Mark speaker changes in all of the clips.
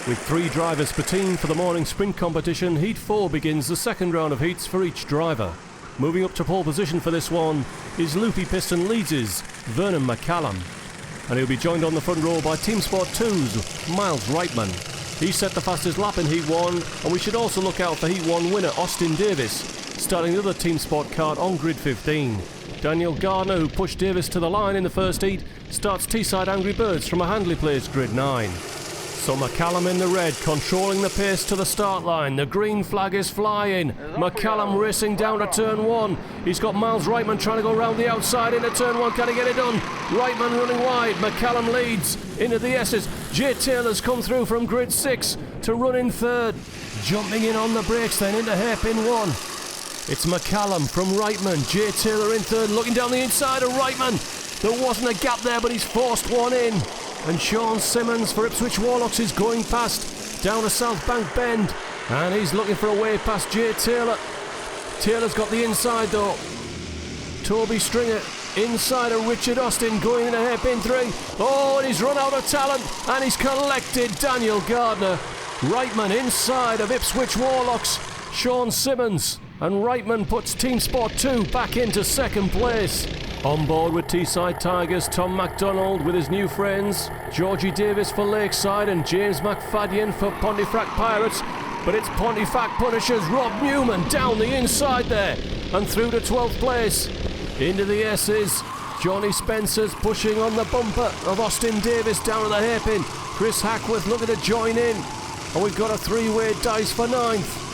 Speaker 1: With 3 drivers per team for the morning sprint competition, Heat 4 begins the second round of heats for each driver. Moving up to pole position for this one is Loopy Piston Leeds' Vernon McCallum. And he'll be joined on the front row by Team Sport 2's Miles Reitman. He set the fastest lap in Heat 1, and we should also look out for Heat 1 winner Austin Davis, starting the other Team Sport card on grid 15. Daniel Gardner, who pushed Davis to the line in the first heat, starts Teesside Angry Birds from a Handley Place grid 9. So McCallum in the red, controlling the pace to the start line. The green flag is flying. McCallum racing down to turn 1. He's got Miles Reitman trying to go round the outside into turn 1. Can he get it done? Reitman running wide. McCallum leads into the S's. Jay Taylor's come through from grid 6 to run in third. Jumping in on the brakes then into hairpin 1. It's McCallum from Reitman. Jay Taylor in third, looking down the inside of Reitman. There wasn't a gap there, but he's forced one in. And Sean Simmons for Ipswich Warlocks is going past down to South Bank Bend, and he's looking for a way past Jay Taylor. Taylor's got the inside though. Toby Stringer inside of Richard Austin going into hairpin 3. Oh, and he's run out of talent, and he's collected Daniel Gardner. Reitman inside of Ipswich Warlocks. Sean Simmons and Reitman puts Team Sport 2 back into second place. On board with Teesside Tigers, Tom MacDonald with his new friends, Georgie Davis for Lakeside and James McFadden for Pontefract Pirates. But it's Pontefract Punishers, Rob Newman down the inside there and through to 12th place. Into the S's, Johnny Spencer's pushing on the bumper of Austin Davis down to the hairpin. Chris Hackworth looking to join in, and we've got a 3-way dice for 9th.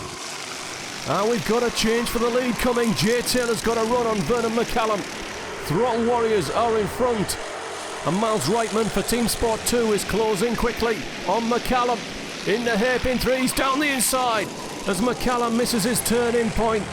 Speaker 1: And we've got a change for the lead coming. Jay Taylor's got a run on Vernon McCallum. Throttle Warriors are in front, and Miles Reitman for Team Sport 2 is closing quickly on McCallum. In the hairpin 3s down the inside as McCallum misses his turn-in point.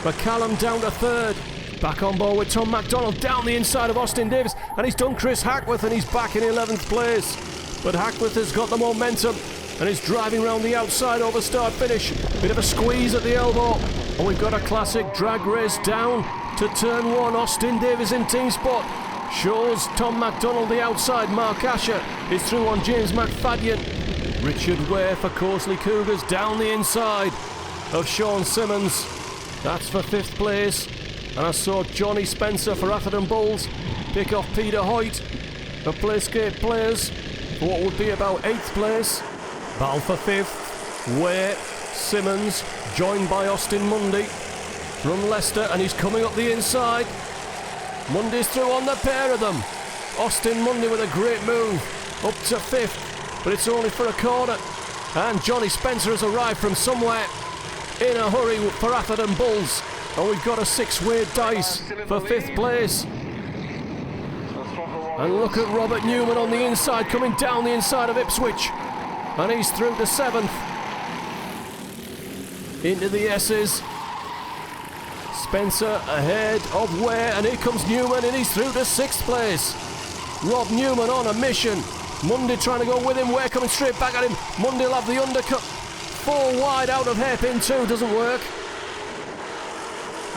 Speaker 1: McCallum down to third. Back on board with Tom MacDonald down the inside of Austin Davis, and he's done Chris Hackworth and he's back in 11th place. But Hackworth has got the momentum and is driving around the outside over start finish. Bit of a squeeze at the elbow, and we've got a classic drag race down to turn 1. Austin Davis in Team Sport shows Tom MacDonald the outside. Mark Asher is through on James McFadden. Richard Ware for Coasley Cougars down the inside of Sean Simmons. That's for 5th place. And I saw Johnny Spencer for Atherton Bulls pick off Peter Hoyt of Playscape Players for what would be about 8th place. Battle for 5th. Ware, Simmons, joined by Austin Mundy from Leicester, and he's coming up the inside. Mundy's through on the pair of them. Austin Mundy with a great move up to 5th, but it's only for a corner. And Johnny Spencer has arrived from somewhere in a hurry for Atherton Bulls, and we've got a 6-way dice for 5th place. And look at Robert Newman on the inside, coming down the inside of Ipswich, and he's through to 7th. Into the S's. Spencer ahead of Ware, and here comes Newman, and he's through to 6th place. Rob Newman on a mission. Mundy trying to go with him. Ware coming straight back at him. Mundy will have the undercut. 4 wide out of hairpin 2, doesn't work.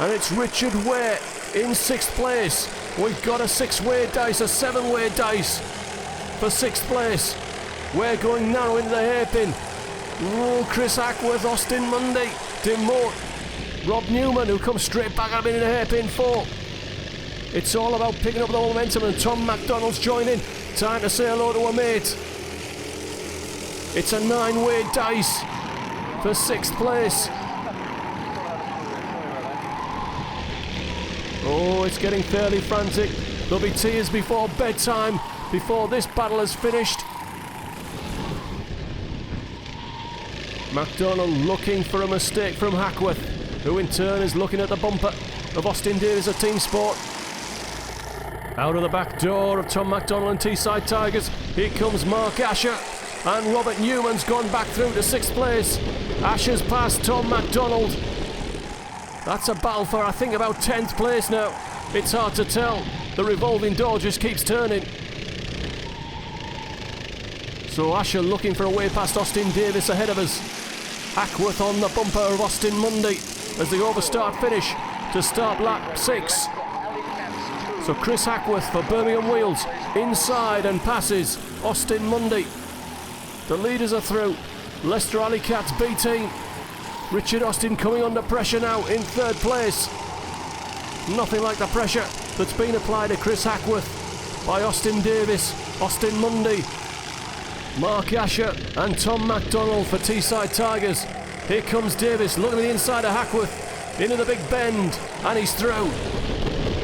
Speaker 1: And it's Richard Ware in 6th place. We've got a 6-way dice, a 7-way dice for 6th place. Ware going narrow into the hairpin. Oh, Chris Hackworth, Austin Mundy, Demote. Rob Newman, who comes straight back at him in a hairpin 4. It's all about picking up the momentum, and Tom MacDonald's joining. Time to say hello to a mate. It's a 9-way dice for 6th place. Oh, it's getting fairly frantic. There'll be tears before bedtime, before this battle is finished. MacDonald looking for a mistake from Hackworth, who in turn is looking at the bumper of Austin Davis at Team Sport. Out of the back door of Tom MacDonald and Teesside Tigers, here comes Mark Asher, and Robert Newman's gone back through to 6th place. Asher's past Tom MacDonald. That's a battle for, I think, about 10th place now. It's hard to tell. The revolving door just keeps turning. So Asher looking for a way past Austin Davis ahead of us. Hackworth on the bumper of Austin Mundy as they overstart finish to start lap 6. So Chris Hackworth for Birmingham Wheels inside and passes Austin Mundy. The leaders are through. Leicester Alley Cats B team. Richard Austin coming under pressure now in third place. Nothing like the pressure that's been applied to Chris Hackworth by Austin Davis, Austin Mundy, Mark Asher and Tom MacDonald for Teesside Tigers. Here comes Davis looking at the inside of Hackworth into the big bend, and he's through.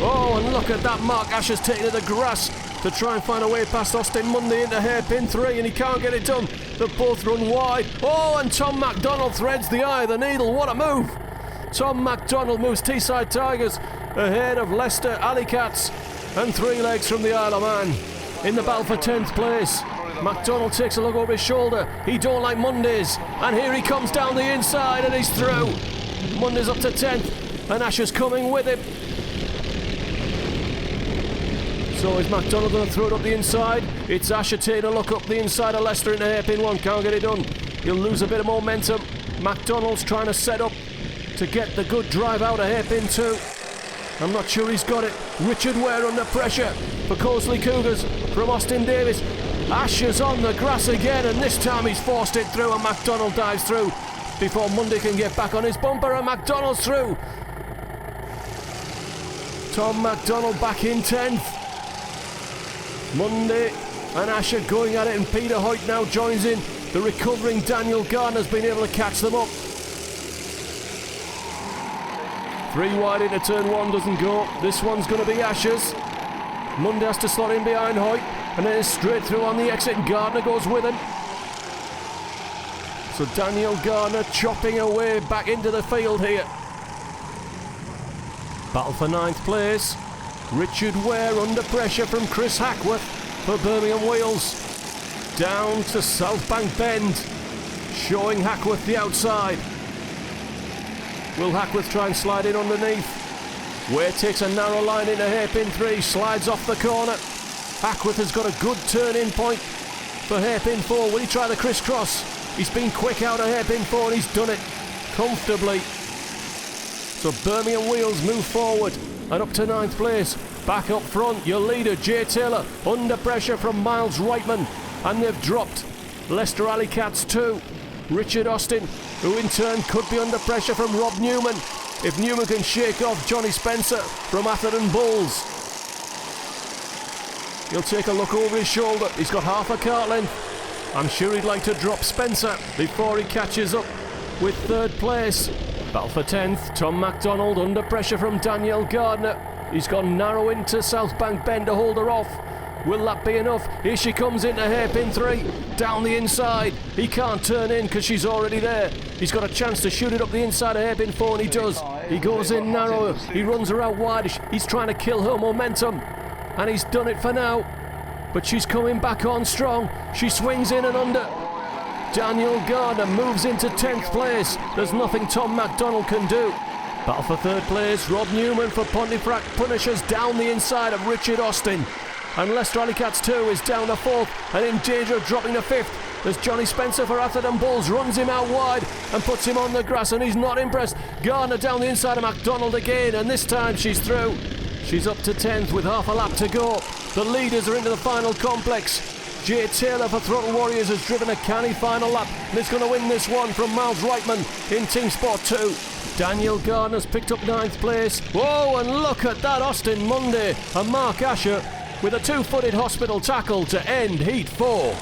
Speaker 1: Oh, and look at that, Mark Asher's taking to the grass to try and find a way past Austin Mundy into hairpin 3, and he can't get it done. They've both run wide. Oh, and Tom MacDonald threads the eye of the needle. What a move! Tom MacDonald moves Teesside Tigers ahead of Leicester Alley Cats and 3 legs from the Isle of Man. In the battle for 10th place, MacDonald takes a look over his shoulder. He don't like Mondays, and here he comes down the inside and he's through. Mondays up to 10th, and Asher's coming with him. So is MacDonald going to throw it up the inside? It's Asher taking a look up the inside of Leicester into hairpin 1. Can't get it done. He'll lose a bit of momentum. MacDonald's trying to set up to get the good drive out of hairpin 2. I'm not sure he's got it. Richard Ware under pressure for Cosley Cougars from Austin Davis. Asher's on the grass again, and this time he's forced it through, and MacDonald dives through before Mundy can get back on his bumper, and MacDonald's through. Tom MacDonald back in 10th. Mundy and Asher going at it, and Peter Hoyt now joins in. The recovering Daniel Gardner's been able to catch them up. 3 wide into turn 1, doesn't go. This one's going to be Asher's. Mundy has to slot in behind Hoyt, and then it's straight through on the exit, and Gardner goes with him. So Daniel Gardner chopping away back into the field here. Battle for 9th place. Richard Ware under pressure from Chris Hackworth for Birmingham Wheels. Down to South Bank Bend, showing Hackworth the outside. Will Hackworth try and slide in underneath? Ware takes a narrow line into hairpin 3, slides off the corner. Hackworth has got a good turn-in point for hairpin 4. Will he try the crisscross? He's been quick out of hairpin 4 and he's done it comfortably. So Birmingham Wheels move forward and up to 9th place. Back up front, your leader Jay Taylor under pressure from Miles Reitman, and they've dropped Leicester Alley Cats 2. Richard Austin, who in turn could be under pressure from Rob Newman if Newman can shake off Johnny Spencer from Atherton Bulls. He'll take a look over his shoulder. He's got half a cart length. I'm sure he'd like to drop Spencer before he catches up with 3rd place. Battle for 10th, Tom MacDonald under pressure from Daniel Gardner. He's gone narrow into South Bank Bend to hold her off. Will that be enough? Here she comes into hairpin 3, down the inside. He can't turn in because she's already there. He's got a chance to shoot it up the inside of hairpin 4, and he does. He goes in narrow, he runs her out wide. He's trying to kill her momentum, and he's done it for now. But she's coming back on strong. She swings in and under. Daniel Gardner moves into 10th place. There's nothing Tom MacDonald can do. Battle for 3rd place, Rob Newman for Pontefract punishes down the inside of Richard Austin. And Leicester Alley Cats 2 is down to 4th and in danger of dropping to 5th. There's Johnny Spencer for Atherton Bulls, runs him out wide and puts him on the grass, and he's not impressed. Gardner down the inside of MacDonald again, and this time she's through. She's up to 10th with half a lap to go. The leaders are into the final complex. Jay Taylor for Throttle Warriors has driven a canny final lap and is going to win this one from Miles Reitman in Team Sport 2. Daniel Gardner's picked up 9th place. Whoa, and look at that, Austin Mundy and Mark Asher with a 2-footed hospital tackle to end Heat 4.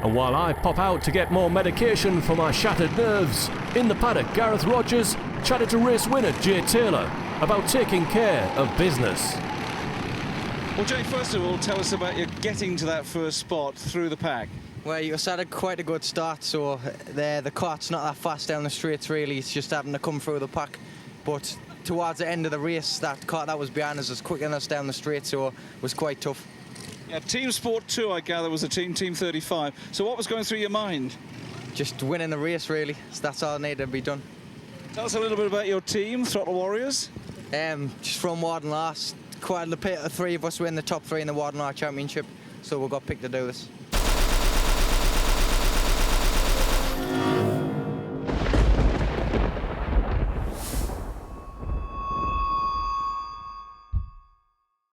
Speaker 1: And while I pop out to get more medication for my shattered nerves, in the paddock, Gareth Rogers chatted to race winner Jay Taylor about taking care of business.
Speaker 2: Well, Jay, first of all, tell us about your getting to that first spot through the pack.
Speaker 3: Well, you had quite a good start, so the cart's not that fast down the straights, really. It's just having to come through the pack. But towards the end of the race, that cart that was behind us was quicker than us down the straight, so it was quite tough.
Speaker 2: Yeah, Team Sport 2, I gather, was a Team 35. So what was going through your mind?
Speaker 3: Just winning the race, really. So that's all that needed to be done.
Speaker 2: Tell us a little bit about your team, Throttle Warriors.
Speaker 3: Just from Warden last, quite a bit of 3 of us were in the top 3 in the Warden Championship, so we got picked to do this.